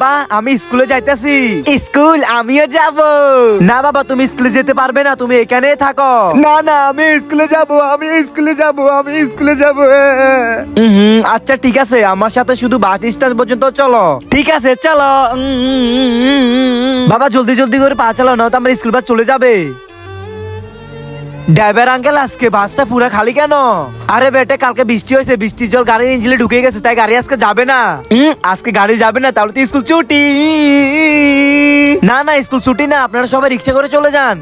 বাবা আমি স্কুলে যাইতেছি। স্কুল আমিও যাব। না বাবা তুমি স্কুলে যেতে পারবে না, তুমি এখানেই থাকো। না না আমি স্কুলে যাব, আমি স্কুলে যাব, আমি স্কুলে যাব। আচ্ছা ঠিক আছে, আমার সাথে শুধু বাস স্ট্যান্ড পর্যন্ত চলো। ঠিক আছে চলো। বাবা জলদি জলদি করে পা চালাও, না তো আমার স্কুল বাস চলে যাবে। ড্রাইভার আঙ্কেল আজকে বাসটা পুরো খালি কেন? আরে বেটা কালকে বৃষ্টি হয়েছে, বৃষ্টির জল গাড়ির ইঞ্জিনে ঢুকে গেছে, তাই গাড়ি আজকে যাবে না। আজকে গাড়ি যাবে না, তাহলে তো স্কুল ছুটি। না না স্কুল ছুটি না, আপনারা সবাই রিক্সা করে চলে যান।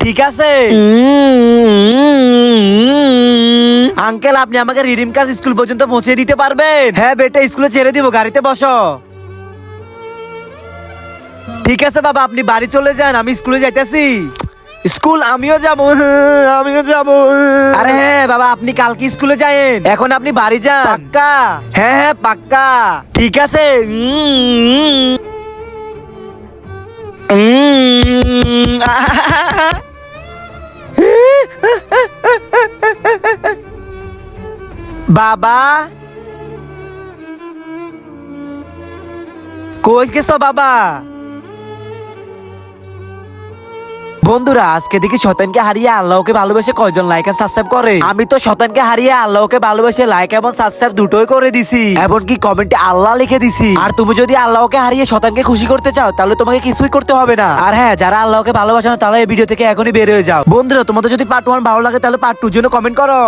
ঠিক আছে আঙ্কেল, আপনি আমাকে রিডিম কাজ স্কুল পর্যন্ত পৌঁছে দিতে পারবেন? হ্যাঁ বেটা স্কুলে ছেড়ে দিব, গাড়িতে বসো। ঠিক আছে বাবা আপনি বাড়ি চলে যান, আমি স্কুলে যাইতেছি। স্কুল আমিও যাব, আমিও যাব। আরে হ্যাঁ বাবা আপনি কালকে স্কুলে যায়েন, এখন আপনি বাড়ি যান। পাক্কা? হ্যাঁ হ্যাঁ পাক্কা। ঠিক আছে। বাবা কই গেছো বাবা? বন্ধুরা আজকে দেখি শয়তানকে হারিয়ে আল্লাহকে ভালোবেসে কয়জন লাইক আর সাবস্ক্রাইব করে। আমি তো শয়তানকে হারিয়ে আল্লাহকে ভালোবেসে লাইক এবং সাবস্ক্রাইব দুটোই করে দিছি, এমনকি কমেন্টে আল্লাহ লিখে দিছি। আর তুমি যদি আল্লাহকে হারিয়ে শয়তানকে খুশি করতে চাও তাহলে তোমাকে কিছুই করতে হবে না। আর হ্যাঁ যারা আল্লাহকে ভালোবাসে না তারা এই ভিডিও থেকে এখনই বের হয়ে যাও। বন্ধুরা তোমাদের যদি পার্ট 1 ভালো লাগে তাহলে পার্ট 2 জন্য কমেন্ট করো।